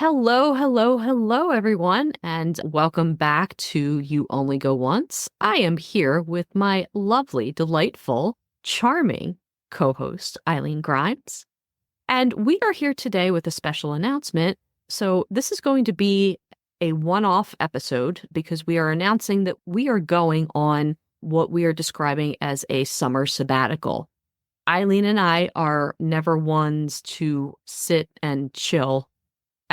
Hello, hello, hello, everyone, and welcome back to You Only Go Once. I am here with my lovely, delightful, charming co-host, Eileen Grimes, and we are here today with a special announcement. So this is going to be a one-off episode because we are announcing that we are going on what we are describing as a summer sabbatical. Eileen and I are never ones to sit and chill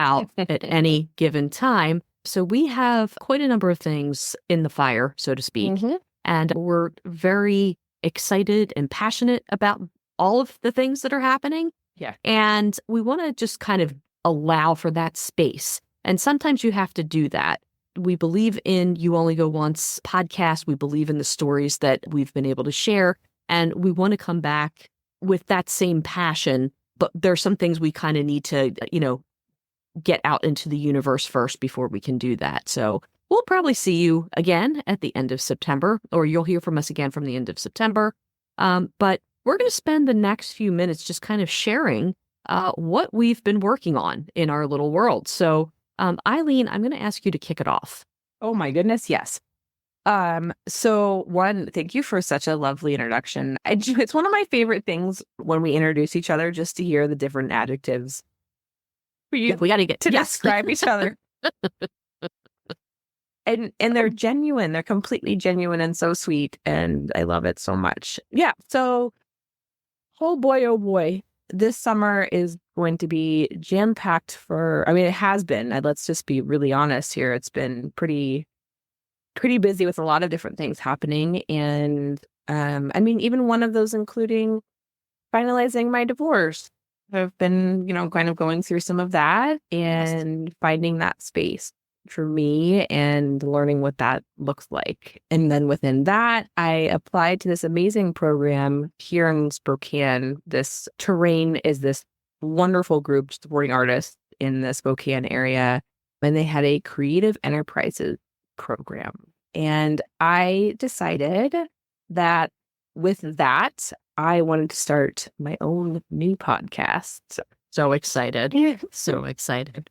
out at any given time. So we have quite a number of things in the fire, so to speak. And we're very excited and passionate about all of the things that are happening. Yeah. And we want to just kind of allow for that space. And sometimes you have to do that. We believe in You Only Go Once podcast. We believe in the stories that we've been able to share. And we want to come back with that same passion. But there's some things we kind of need to, get out into the universe first before we can do that. So we'll probably see you again at the end of September, or you'll hear from us again from the end of September. But we're going to spend the next few minutes just kind of sharing what we've been working on in our little world. So Eileen, I'm going to ask you to kick it off. Oh my goodness, yes. So one, thank you for such a lovely introduction. It's one of my favorite things when we introduce each other, just to hear the different adjectives We got to get to describe each other. And they're genuine. They're completely genuine and so sweet. And I love it so much. Yeah. So, oh boy, this summer is going to be jam-packed it has been. Let's just be really honest here. It's been pretty busy with a lot of different things happening. And even one of those including finalizing my divorce. I've been, kind of going through some of that and finding that space for me and learning what that looks like. And then within that, I applied to this amazing program here in Spokane. This Terrain is this wonderful group supporting artists in the Spokane area. And they had a creative enterprises program. And I decided that with that, I wanted to start my own new podcast. So excited. So excited.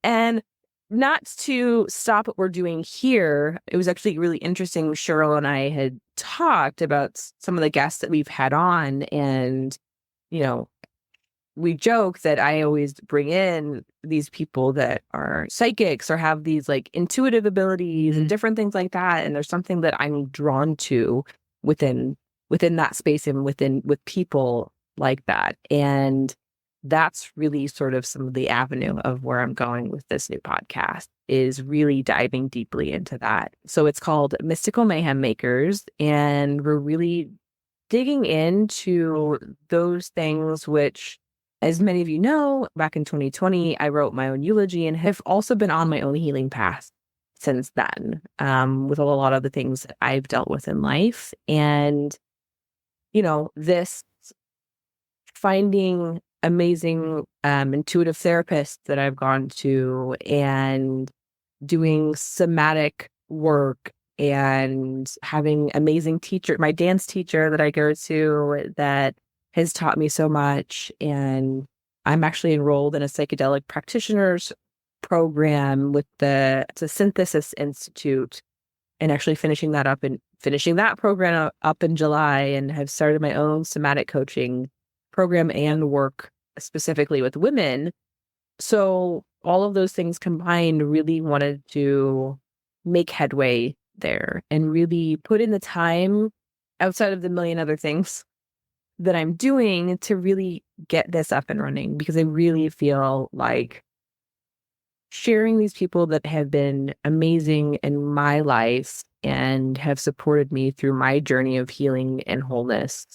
And not to stop what we're doing here, it was actually really interesting. Cheryl and I had talked about some of the guests that we've had on. And, we joke that I always bring in these people that are psychics or have these like intuitive abilities and different things like that. And there's something that I'm drawn to within that space and with people like that. And that's really sort of some of the avenue of where I'm going with this new podcast, is really diving deeply into that. So it's called Mystical Mayhem Makers, and we're really digging into those things which, as many of you know, back in 2020, I wrote my own eulogy and have also been on my own healing path since then, with a lot of the things that I've dealt with in life. And this finding amazing intuitive therapists that I've gone to and doing somatic work and having amazing my dance teacher that I go to that has taught me so much. And I'm actually enrolled in a psychedelic practitioner's program with the Synthesis Institute, and actually finishing that program up in July, and have started my own somatic coaching program and work specifically with women. So all of those things combined, really wanted to make headway there and really put in the time outside of the million other things that I'm doing to really get this up and running, because I really feel like sharing these people that have been amazing in my life and have supported me through my journey of healing and wholeness,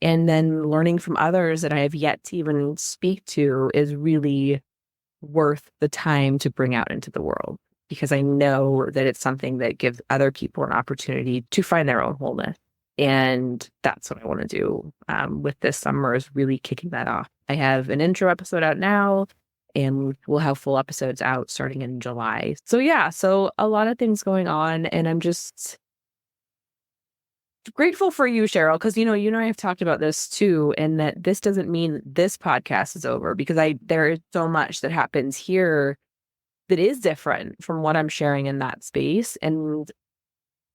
and then learning from others that I have yet to even speak to, is really worth the time to bring out into the world, because I know that it's something that gives other people an opportunity to find their own wholeness. And that's what I want to do with this summer, is really kicking that off. I have an intro episode out now, and we'll have full episodes out starting in July. So yeah, so a lot of things going on, and I'm just grateful for you, Cheryl, because you and I have talked about this too, and that this doesn't mean this podcast is over, because there is so much that happens here that is different from what I'm sharing in that space. And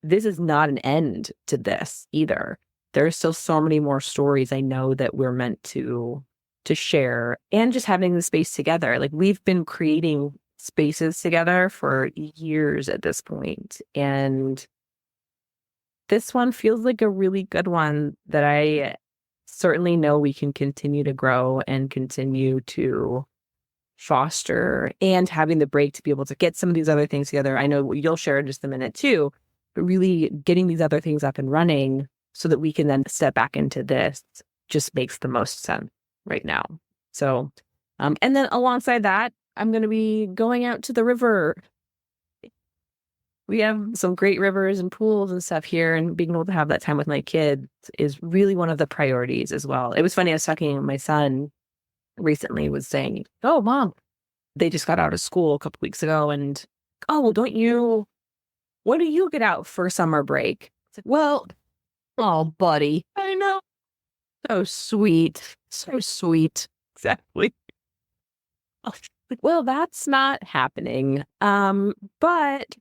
this is not an end to this either. There's still so many more stories I know that we're meant to share, and just having the space together. Like, we've been creating spaces together for years at this point, and this one feels like a really good one that I certainly know we can continue to grow and continue to foster, and having the break to be able to get some of these other things together. I know you'll share in just a minute too, but really getting these other things up and running so that we can then step back into this just makes the most sense right now. So, and then alongside that, I'm going to be going out to the river. We have some great rivers and pools and stuff here, and being able to have that time with my kids is really one of the priorities as well. It was funny, I was talking to my son recently, was saying, "Oh, Mom, they just got out of school a couple weeks ago, and oh, well, what do you get out for summer break?" It's like, well, Oh, buddy. I know. So sweet. So sweet. Exactly. Well, that's not happening. But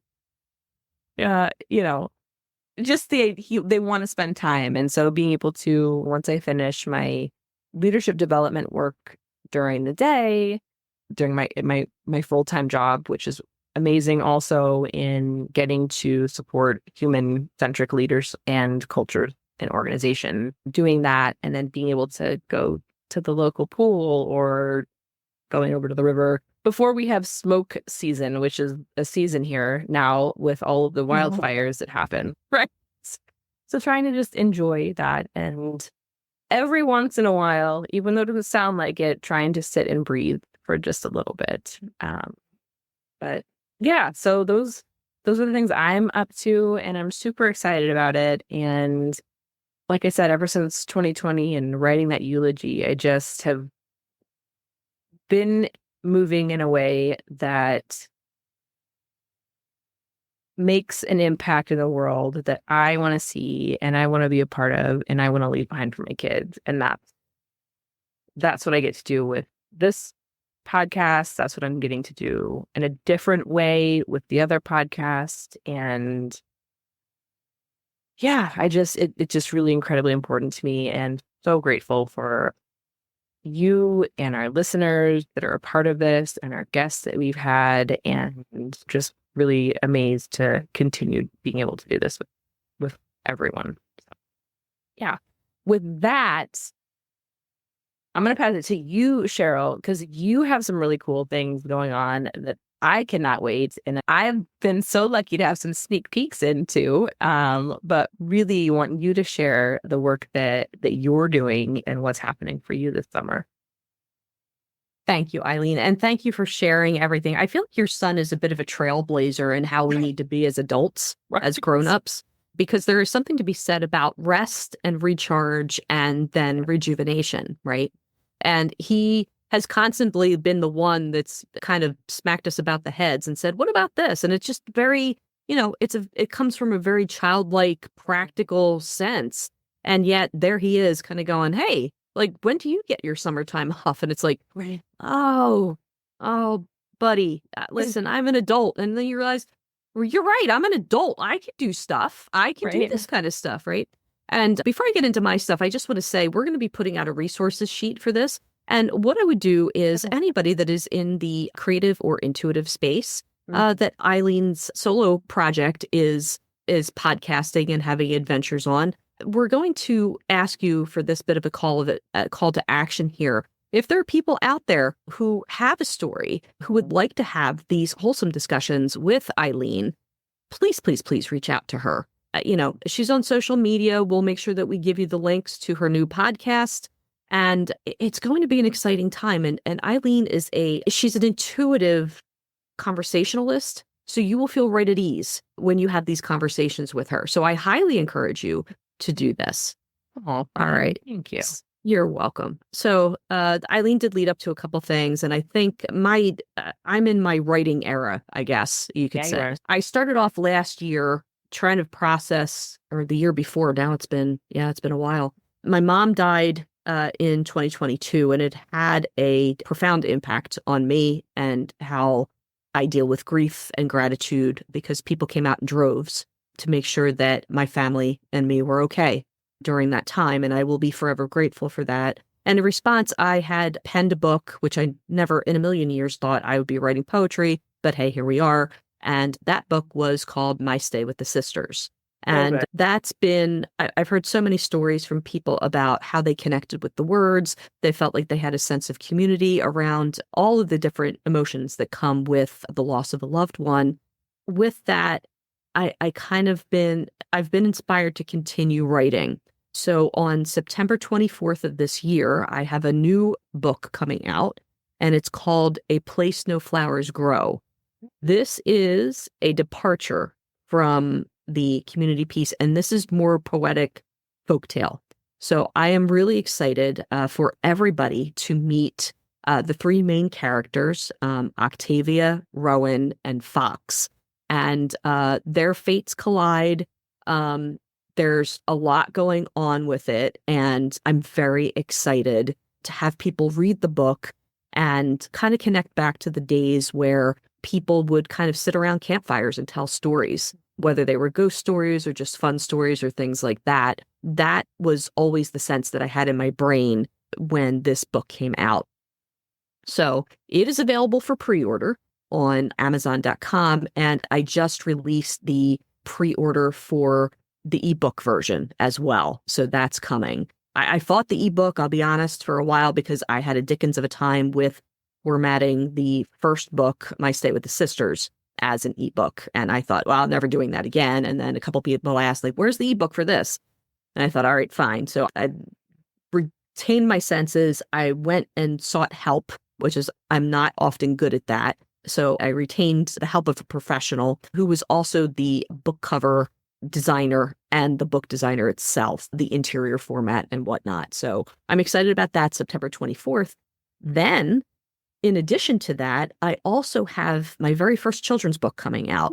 just they want to spend time. And so being able to, once I finish my leadership development work during the day, during my full-time job, which is amazing, also in getting to support human-centric leaders and culture and organization, doing that, and then being able to go to the local pool or going over to the river before we have smoke season, which is a season here now with all of the wildfires that happen. Right. So trying to just enjoy that, and every once in a while, even though it doesn't sound like it, trying to sit and breathe for just a little bit. But yeah, so those are the things I'm up to, and I'm super excited about it. And like I said, ever since 2020 and writing that eulogy, I just have been moving in a way that makes an impact in the world that I want to see and I want to be a part of and I want to leave behind for my kids. And that's what I get to do with this podcast. That's what I'm getting to do in a different way with the other podcast. And yeah, it's just really incredibly important to me, and so grateful for you and our listeners that are a part of this, and our guests that we've had, and just really amazed to continue being able to do this with everyone. So, yeah. With that, I'm going to pass it to you, Cheryl, because you have some really cool things going on that I cannot wait. And I've been so lucky to have some sneak peeks into, but really want you to share the work that you're doing and what's happening for you this summer. Thank you, Eileen. And thank you for sharing everything. I feel like your son is a bit of a trailblazer in how we need to be as adults, as grown-ups, because there is something to be said about rest and recharge and then rejuvenation, right? And he has constantly been the one that's kind of smacked us about the heads and said, what about this? And it's just very, it comes from a very childlike, practical sense. And yet there he is kind of going, hey, like, when do you get your summertime off? And it's like, Right. oh, buddy, listen, I'm an adult. And then you realize, well, you're right. I'm an adult. I can do stuff. I can do this kind of stuff, right? And before I get into my stuff, I just want to say we're going to be putting out a resources sheet for this. And what I would do is anybody that is in the creative or intuitive space, that Eileen's solo project is podcasting and having adventures on, we're going to ask you for this bit of a call to action here. If there are people out there who have a story, who would like to have these wholesome discussions with Eileen, please, please, please reach out to her. She's on social media. We'll make sure that we give you the links to her new podcast. And it's going to be an exciting time. And Eileen she's an intuitive conversationalist. So you will feel right at ease when you have these conversations with her. So I highly encourage you to do this. Oh, all right. Thank you. You're welcome. So Eileen did lead up to a couple things. And I think I'm in my writing era, I guess you could say. I started off last year trying to process, or the year before, now it's been a while. My mom died in 2022, and it had a profound impact on me and how I deal with grief and gratitude, because people came out in droves to make sure that my family and me were okay during that time. And I will be forever grateful for that. And in response, I had penned a book, which I never in a million years thought I would be writing poetry, but hey, here we are. And that book was called My Stay with the Sisters. And that's been, I've heard so many stories from people about how they connected with the words. They felt like they had a sense of community around all of the different emotions that come with the loss of a loved one. With that, I've been inspired to continue writing. So on September 24th of this year, I have a new book coming out, and it's called A Place No Flowers Grow. This is a departure from the community piece, and this is more poetic folktale. So I am really excited for everybody to meet the three main characters, Octavia, Rowan, and Fox, and their fates collide. There's a lot going on with it, and I'm very excited to have people read the book and kind of connect back to the days where people would kind of sit around campfires and tell stories, whether they were ghost stories or just fun stories or things like that. That was always the sense that I had in my brain when this book came out. So it is available for pre-order on Amazon.com, and I just released the pre-order for the ebook version as well. So that's coming. I fought the ebook, I'll be honest, for a while, because I had a dickens of a time with formatting the first book, My Stay with the Sisters, as an ebook. And I thought, well, I'm never doing that again. And then a couple people asked, like, where's the ebook for this? And I thought, all right, fine. So I retained my senses. I went and sought help, which is, I'm not often good at that. So I retained the help of a professional who was also the book cover designer and the book designer itself, the interior format and whatnot. So I'm excited about that, September 24th. Then, in addition to that, I also have my very first children's book coming out.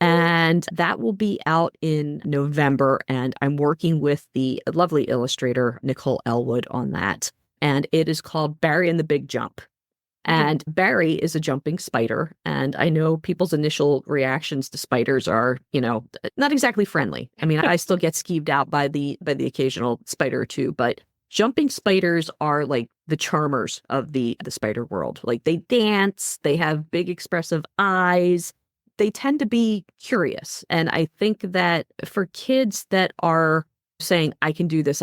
And that will be out in November. And I'm working with the lovely illustrator, Nicole Elwood, on that. And it is called Barry and the Big Jump. And Barry is a jumping spider. And I know people's initial reactions to spiders are, not exactly friendly. I mean, I still get skeeved out by the occasional spider or two, but jumping spiders are like the charmers of the spider world. Like, they dance, they have big expressive eyes. They tend to be curious. And I think that for kids that are saying, I can do this,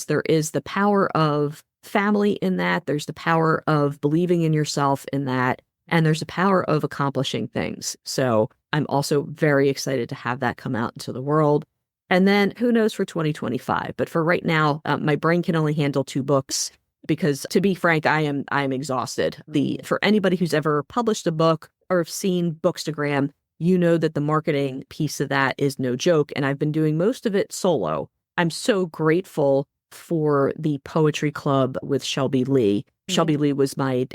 there is the power of family in that. There's the power of believing in yourself in that. And there's the power of accomplishing things. So I'm also very excited to have that come out into the world. And then who knows for 2025. But for right now, my brain can only handle 2 books because, to be frank, I am exhausted. For anybody who's ever published a book or have seen Bookstagram, you know that the marketing piece of that is no joke. And I've been doing most of it solo. I'm so grateful for the poetry club with Shelby Lee. Shelby Lee was my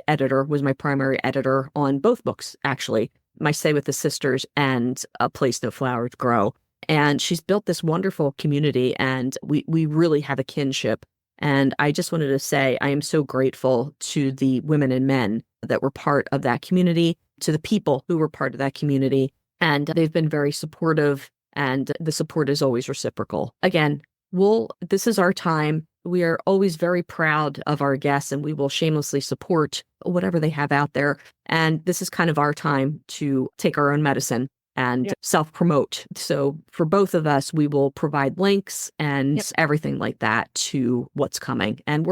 primary editor on both books, actually, My Stay with the Sisters and A Place No Flowers Grow. And she's built this wonderful community, and we really have a kinship. And I just wanted to say I am so grateful to the women and men that were part of that community, to the people who were part of that community. And they've been very supportive, and the support is always reciprocal. Again, this is our time. We are always very proud of our guests, and we will shamelessly support whatever they have out there. And this is kind of our time to take our own medicine and self-promote. So for both of us, we will provide links and everything like that to what's coming. And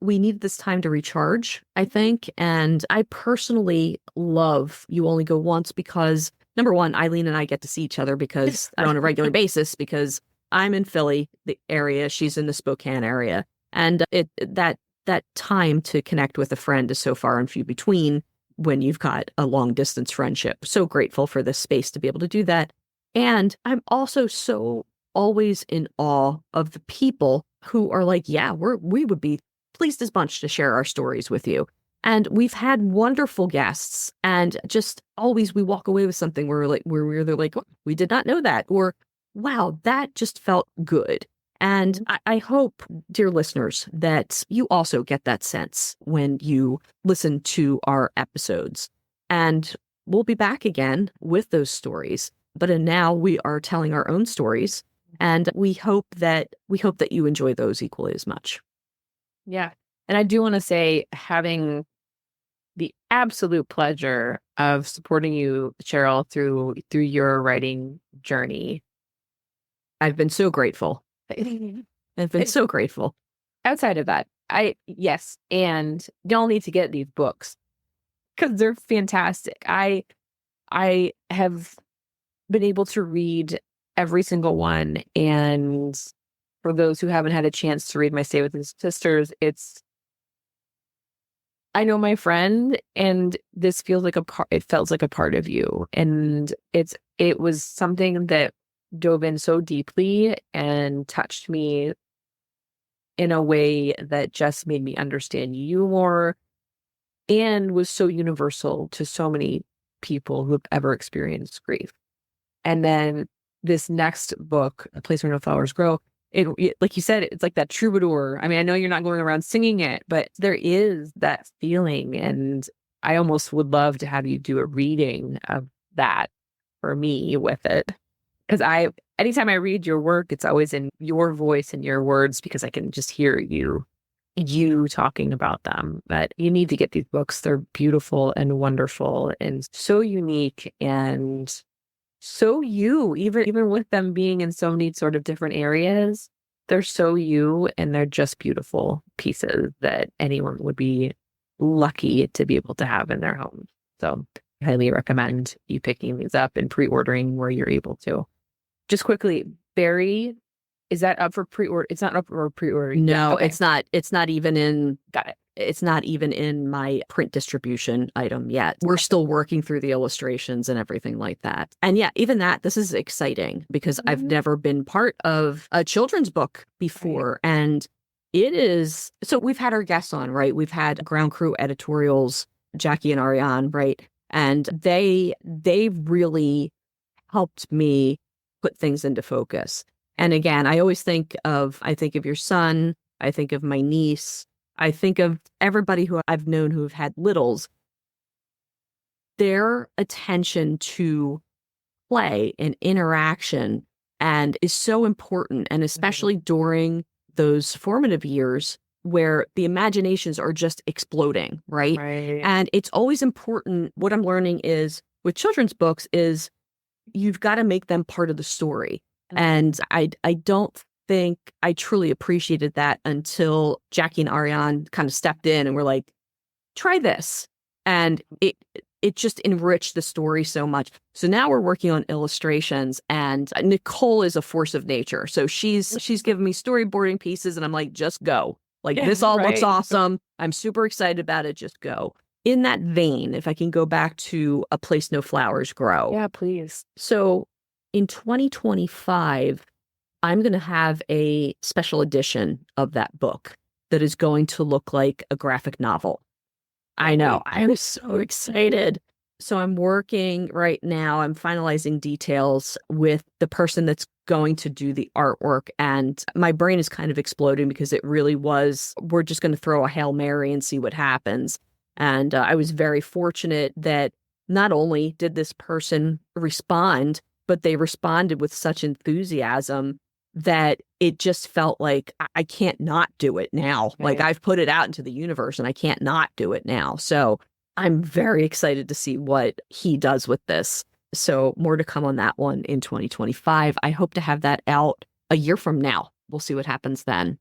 we need this time to recharge, I think. And I personally love You Only Go Once because, number one, Eileen and I get to see each other because on a regular basis, because I'm in Philly, the area, she's in the Spokane area. And that time to connect with a friend is so far and few between when you've got a long distance friendship. So grateful for this space to be able to do that. And I'm also so always in awe of the people who are like, we would be pleased as bunch to share our stories with you. And we've had wonderful guests, and just always we walk away with something where we're like, oh, we did not know that, or wow, that just felt good. And I hope, dear listeners, that you also get that sense when you listen to our episodes. And we'll be back again with those stories. But now we are telling our own stories, and we hope that you enjoy those equally as much. Yeah. And I do want to say, having the absolute pleasure of supporting you, Cheryl, through your writing journey. I've been so grateful. I've been so grateful. Outside of that, yes, and y'all need to get these books because they're fantastic. I have been able to read every single one, and for those who haven't had a chance to read my Stay with His Sisters, I know my friend, and this feels like it felt like a part of you, and it was something that dove in so deeply and touched me in a way that just made me understand you more, and was so universal to so many people who have ever experienced grief. And then this next book, A Place Where No Flowers Grow, it, like you said, it's like that troubadour. I mean, I know you're not going around singing it, but there is that feeling. And I almost would love to have you do a reading of that for me with it. Because anytime I read your work, it's always in your voice and your words, because I can just hear you talking about them. But you need to get these books. They're beautiful and wonderful and so unique, and so you, even with them being in so many sort of different areas, they're so you, and they're just beautiful pieces that anyone would be lucky to be able to have in their home. So I highly recommend you picking these up and pre-ordering where you're able to. Just quickly, Barry, is that up for pre-order? It's not up for pre-ordering. No, okay. It's not. It's not even in. Got it. It's not even in my print distribution item yet. We're still working through the illustrations and everything like that. And yeah, even that, this is exciting because I've never been part of a children's book before. Right. And it is, so we've had our guests on, right? We've had Ground Crew editorials, Jackie and Ariane, right? And they really helped me put things into focus. And again, I think of your son, I think of my niece, I think of everybody who I've known who have had littles. Their attention to play and interaction and is so important, and especially during those formative years where the imaginations are just exploding, right? And it's always important. What I'm learning is with children's books is you've got to make them part of the story. And I don't think I truly appreciated that until Jackie and Ariane kind of stepped in and were like, try this. And it just enriched the story so much. So now we're working on illustrations, and Nicole is a force of nature. So she's given me storyboarding pieces, and I'm like, just go. Like, this all looks awesome. I'm super excited about it. Just go. In that vein, if I can go back to A Place No Flowers Grow. Yeah, please. So in 2025, I'm going to have a special edition of that book that is going to look like a graphic novel. I know. I'm so excited. So I'm working right now. I'm finalizing details with the person that's going to do the artwork. And my brain is kind of exploding because it really was, we're just going to throw a Hail Mary and see what happens. And I was very fortunate that not only did this person respond, but they responded with such enthusiasm that it just felt like I can't not do it now. Right. Like, I've put it out into the universe and I can't not do it now. So I'm very excited to see what he does with this. So more to come on that one in 2025. I hope to have that out a year from now. We'll see what happens then.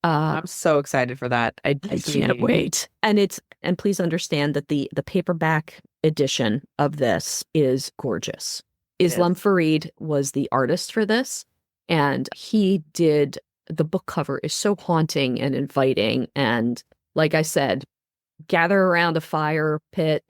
I'm so excited for that. I can't wait. And please understand that the paperback edition of this is gorgeous. Islam Fareed was the artist for this, and the book cover is so haunting and inviting. And like I said, gather around a fire pit,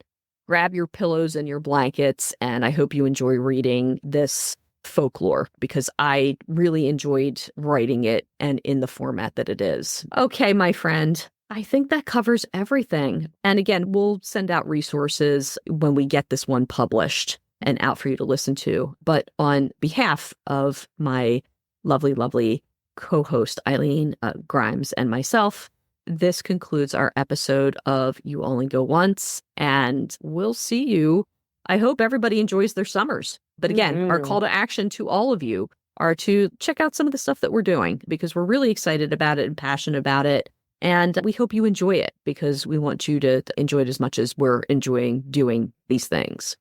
grab your pillows and your blankets, and I hope you enjoy reading this folklore, because I really enjoyed writing it and in the format that it is. Okay, my friend, I think that covers everything. And again, we'll send out resources when we get this one published and out for you to listen to. But on behalf of my lovely, lovely co-host, Eileen Grimes, and myself, this concludes our episode of You Only Go Once, and we'll see you. I hope everybody enjoys their summers. But again, our call to action to all of you are to check out some of the stuff that we're doing, because we're really excited about it and passionate about it. And we hope you enjoy it, because we want you to enjoy it as much as we're enjoying doing these things.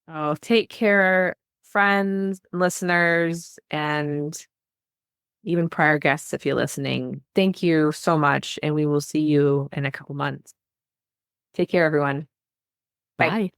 Oh, take care, friends, listeners, and even prior guests if you're listening. Thank you so much, and we will see you in a couple months. Take care, everyone. Bye. Bye.